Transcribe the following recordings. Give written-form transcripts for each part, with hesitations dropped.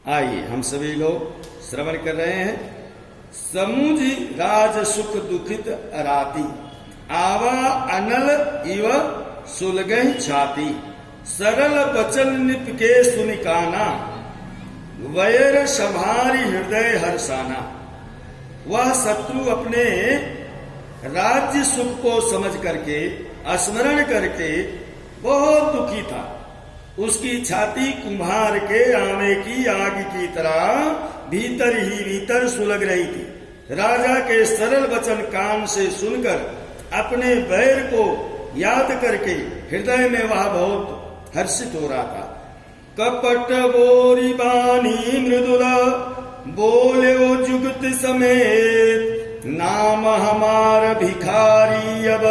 आइए हम सभी लोग श्रवण कर रहे हैं। समुझ राज सुख दुखित अराती, आवा अनल इव सुलगहि छाती। सरल बचन निपके सुनिकाना, वैर संभारी हृदय हर्षाना। वह शत्रु अपने राज्य सुख को समझ करके स्मरण करके बहुत दुखी था। उसकी छाती कुम्हार के आमे की आग की तरह भीतर ही भीतर सुलग रही थी। राजा के सरल वचन कान से सुनकर अपने बैर को याद करके हृदय में वह बहुत हर्षित हो रहा था। कपट बोरी बानी मृदुला, बोले वो जुगत समेत। नाम हमार भिखारी अब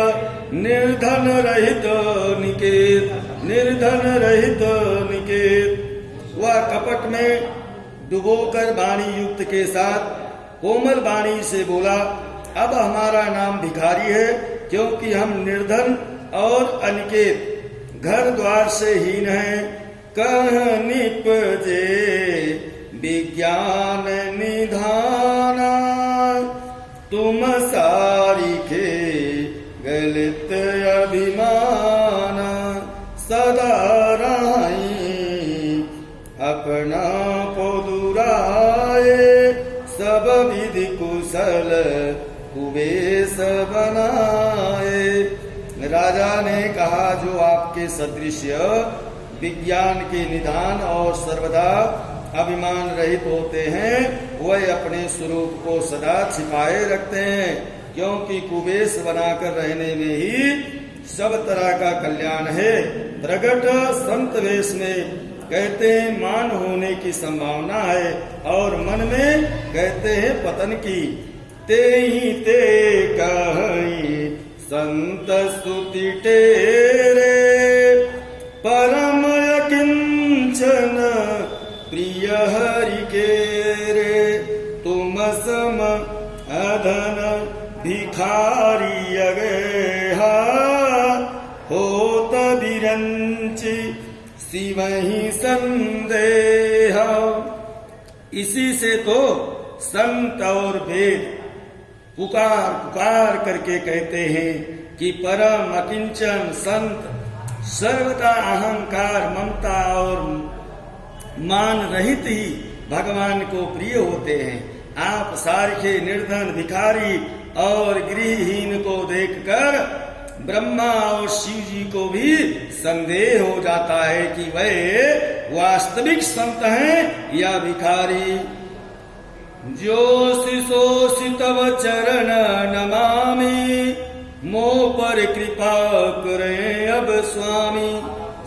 निर्धन रहित निकेत, निर्धन रहित निकेत। वह कपट में डुबोकर वाणी युक्त के साथ कोमल वाणी से बोला, अब हमारा नाम भिखारी है, क्योंकि हम निर्धन और अनिकेत, घर द्वार से हीन हैं। कह निपजे विज्ञान निधाना, तुम सारिखे गलित अभिमान। सदा रही अपना पोदुराए, सब विधि कुशल कुबेश बनाए। राजा ने कहा, जो आपके सदृश्य विज्ञान के निधान और सर्वदा अभिमान रहित होते हैं, वह अपने स्वरूप को सदा छिपाए रखते हैं, क्योंकि कुबेश बनाकर रहने में ही सब तरह का कल्याण है। प्रगट संत वेश में कहते हैं मान होने की संभावना है, और मन में कहते हैं पतन की। ते ही ते कहि संत स्तुति टेरे, परम किंचन प्रिय हरि के रे। तुम सम अधन भिखारी अगेहा, होत बिरंचि शिवहि संदेह। इसी से तो संत और वेद पुकार पुकार करके कहते हैं कि परम अकिंचन संत सर्वदा अहंकार ममता और मान रहित ही भगवान को प्रिय होते हैं। आप सारखे निर्धन भिखारी और गृहहीन को देखकर ब्रह्मा और शिव जी को भी संदेह हो जाता है कि वे वास्तविक संत हैं या भिखारी। जोशी सोषि तव चरण नमामि, मोह पर कृपा करे अब स्वामी।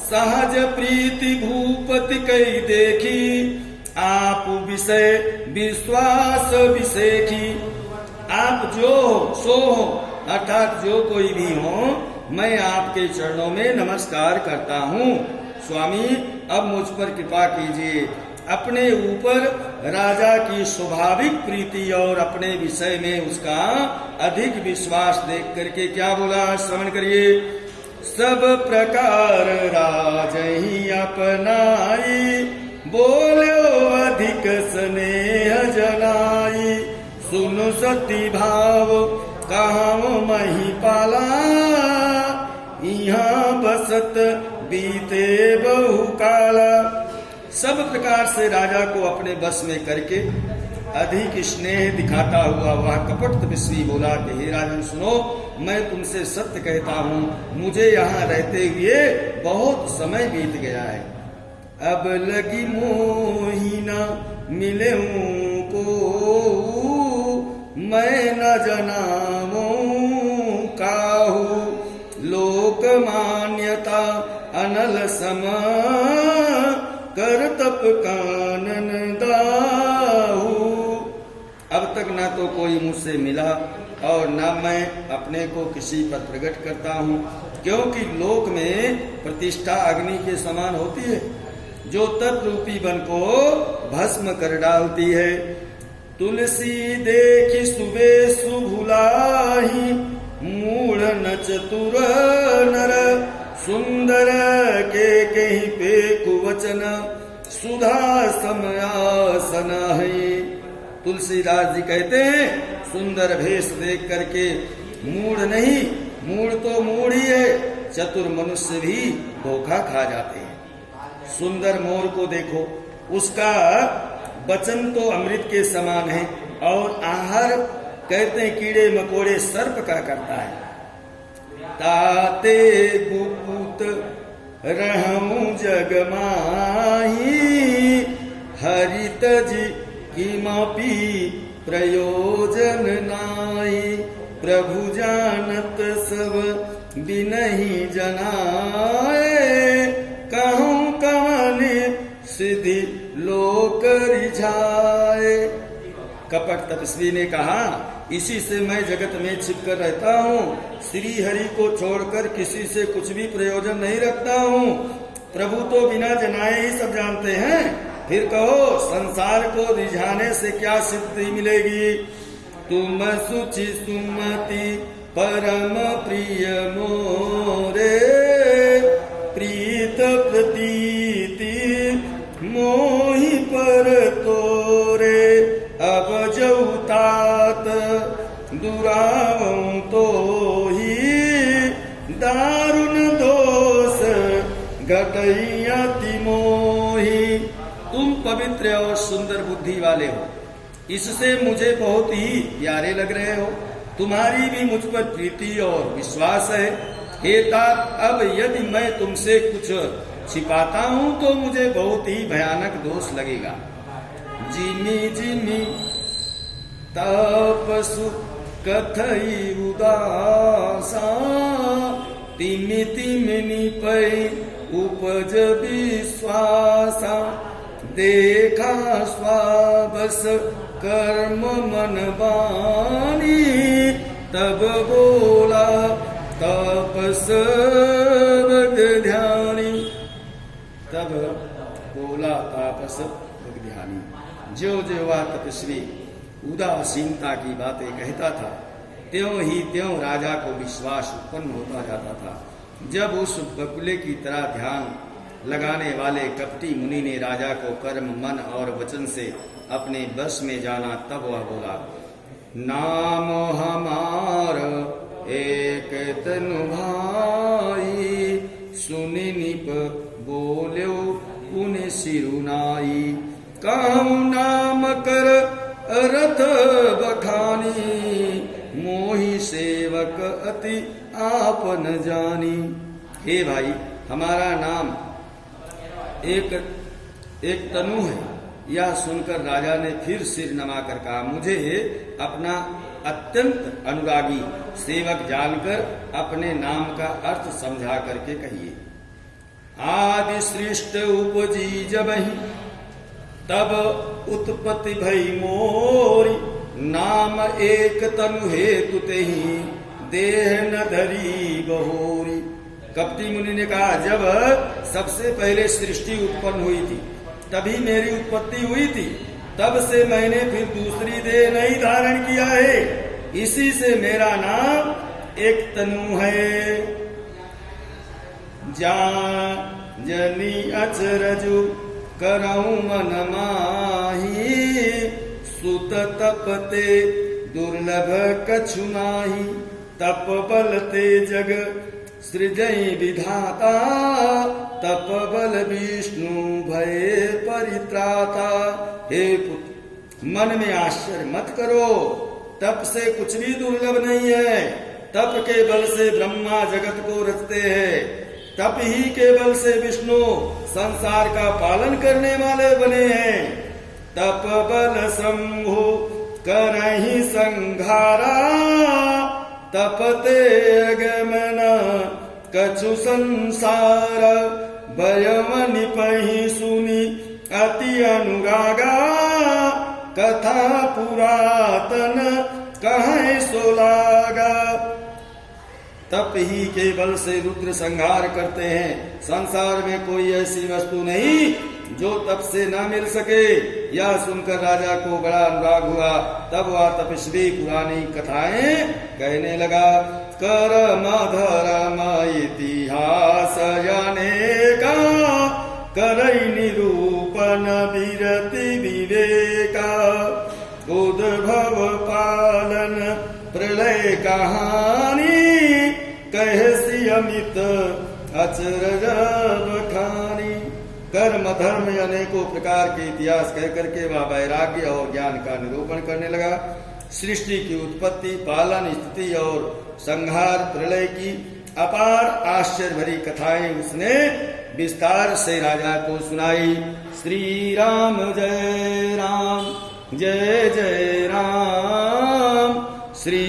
सहज प्रीति भूपति कई देखी, आप विषय विश्वास विषेखी। आप जो सो हो, अर्थात जो कोई भी हो, मैं आपके चरणों में नमस्कार करता हूँ। स्वामी अब मुझ पर कृपा कीजिए। अपने ऊपर राजा की स्वाभाविक प्रीति और अपने विषय में उसका अधिक विश्वास देख करके क्या बोला, श्रवण करिए। सब प्रकार राज ही अपनाई, बोलो अधिक स्नेह जनाई। सुनु सती भाव कहाँ मही पाला, यहाँ बसत बीते बहु काला। सब प्रकार से राजा को अपने बस में करके अधिक स्नेह दिखाता हुआ वह कपट तपस्वी बोला कि हे राजन सुनो, मैं तुमसे सत्य कहता हूँ, मुझे यहाँ रहते हुए बहुत समय बीत गया है। अब लगी मोहिना मिले को, मैं न जनामो काहू। लोक मान्यता अनल सम, कर तप कानन दाहू। अब तक ना तो कोई मुझसे मिला और न मैं अपने को किसी पर प्रकट करता हूँ, क्योंकि लोक में प्रतिष्ठा अग्नि के समान होती है, जो तप रूपी वन को भस्म कर डालती है। तुलसी देखी सुबे सुभुलाही, मूढ़ न चतुर नर। सुंदर के कहीं पे कुवचन, सुधा समया सन है। तुलसीदास जी कहते हैं सुंदर भेष देख करके मूढ़ नहीं, मूढ़ तो मूढ़ ही है, चतुर मनुष्य भी धोखा खा जाते हैं। सुंदर मोर को देखो, उसका वचन तो अमृत के समान है और आहार कहते हैं कीड़े मकोड़े सर्प का करता है। ताते गुपुत रहूं जग माही, हरित जी किमपि प्रयोजन नाई। प्रभु जानत सब बिनहि जनाए, कहूँ कवन सिद्धि लोक रिझाए। कपट तपस्वी ने कहा, इसी से मैं जगत में छिपकर रहता हूँ, श्री हरि को छोड़कर किसी से कुछ भी प्रयोजन नहीं रखता हूँ। प्रभु तो बिना जनाए ही सब जानते हैं, फिर कहो संसार को रिझाने से क्या सिद्धि मिलेगी। तुम सुचि सुमति परम प्रिय मोरे, प्रीत प्रतीति मोहि पर तोरे। अब जौतात दुरावं तो ही, दारुण दोष घटयति मोहि। तुम पवित्र और सुंदर बुद्धि वाले हो, इससे मुझे बहुत ही प्यारे लग रहे हो। तुम्हारी भी मुझ पर प्रीति और विश्वास है। हे तात, अब यदि मैं तुमसे कुछ छिपाता हूँ तो मुझे बहुत ही भयानक दोष लगेगा। जिमी जिमी तपसु कथई उदासा, तिमि तिमि निपै उपज विश्वासा। देखा स्वाबस कर्म मन बानी, तब बोला तपस ध्यानी। तब बोला तापस ध्यानी। जो जो वह तपस्वी उदासीनता की बातें कहता था, त्यों ही त्यों राजा को विश्वास उत्पन्न होता जाता था। जब उस बकुले की तरह ध्यान लगाने वाले कपटी मुनि ने राजा को कर्म मन और वचन से अपने बस में जाना, तब वह बोला, नाम हमार एक तनु भाई, सुनि निप बोल्यो पुनि सिरुनाई। कहूँ नाम कर रथ बखानी, मोहि सेवक अति आपन जानी। हे भाई, हमारा नाम एक तनु है। यह सुनकर राजा ने फिर सिर नमाकर कहा, मुझे अपना अत्यंत अनुरागी सेवक जानकर अपने नाम का अर्थ समझा करके कहिए। आदि सृष्ट उपजी जबहि, तब उत्पत्ति भई मोरी। नाम एक तनु हेतु तेहि, देह न धरी बहोरी। कपटी मुनि ने कहा, जब सबसे पहले सृष्टि उत्पन्न हुई थी तभी मेरी उत्पत्ति हुई थी, तब से मैंने फिर दूसरी देह नहीं धारण किया है, इसी से मेरा नाम एक तनु है। जनी अचरजु करऊं मन माही, सुत तपते दुर्लभ कछु नाही। तप बलते जग सृजई विधाता, तप बल विष्णु भय परित्राता। हे पुत्र, मन में आश्चर्य मत करो, तप से कुछ भी दुर्लभ नहीं है। तप के बल से ब्रह्मा जगत को रचते हैं, तप ही के बल से विष्णु संसार का पालन करने वाले बने हैं। तप बल शंभु करहि संघारा, तपते गमन कछु संसार। भयमनि पहि सुनि अति अनुरागा, कथा पुरातन कहे सो लागा। तप ही के बल से रुद्र संहार करते हैं। संसार में कोई ऐसी वस्तु नहीं जो तप से न मिल सके। यह सुनकर राजा को बड़ा अनुराग हुआ। तब वह तपस्वी पुरानी कथाएं कहने लगा। कर्म धर्म इतिहास जाने का, करई निरूपण उपन विरति विवेका उद्भव पालन प्रलय कहानी कहसी अमित अचरज बखानी। कर्म धर्म अनेकों प्रकार के इतिहास कह करके वह वैराग्य और ज्ञान का निरूपण करने लगा। सृष्टि की उत्पत्ति, पालन, स्थिति और संहार, प्रलय की अपार आश्चर्य भरी कथाएं उसने विस्तार से राजा को सुनाई। श्री राम जय राम, जय जय राम, श्री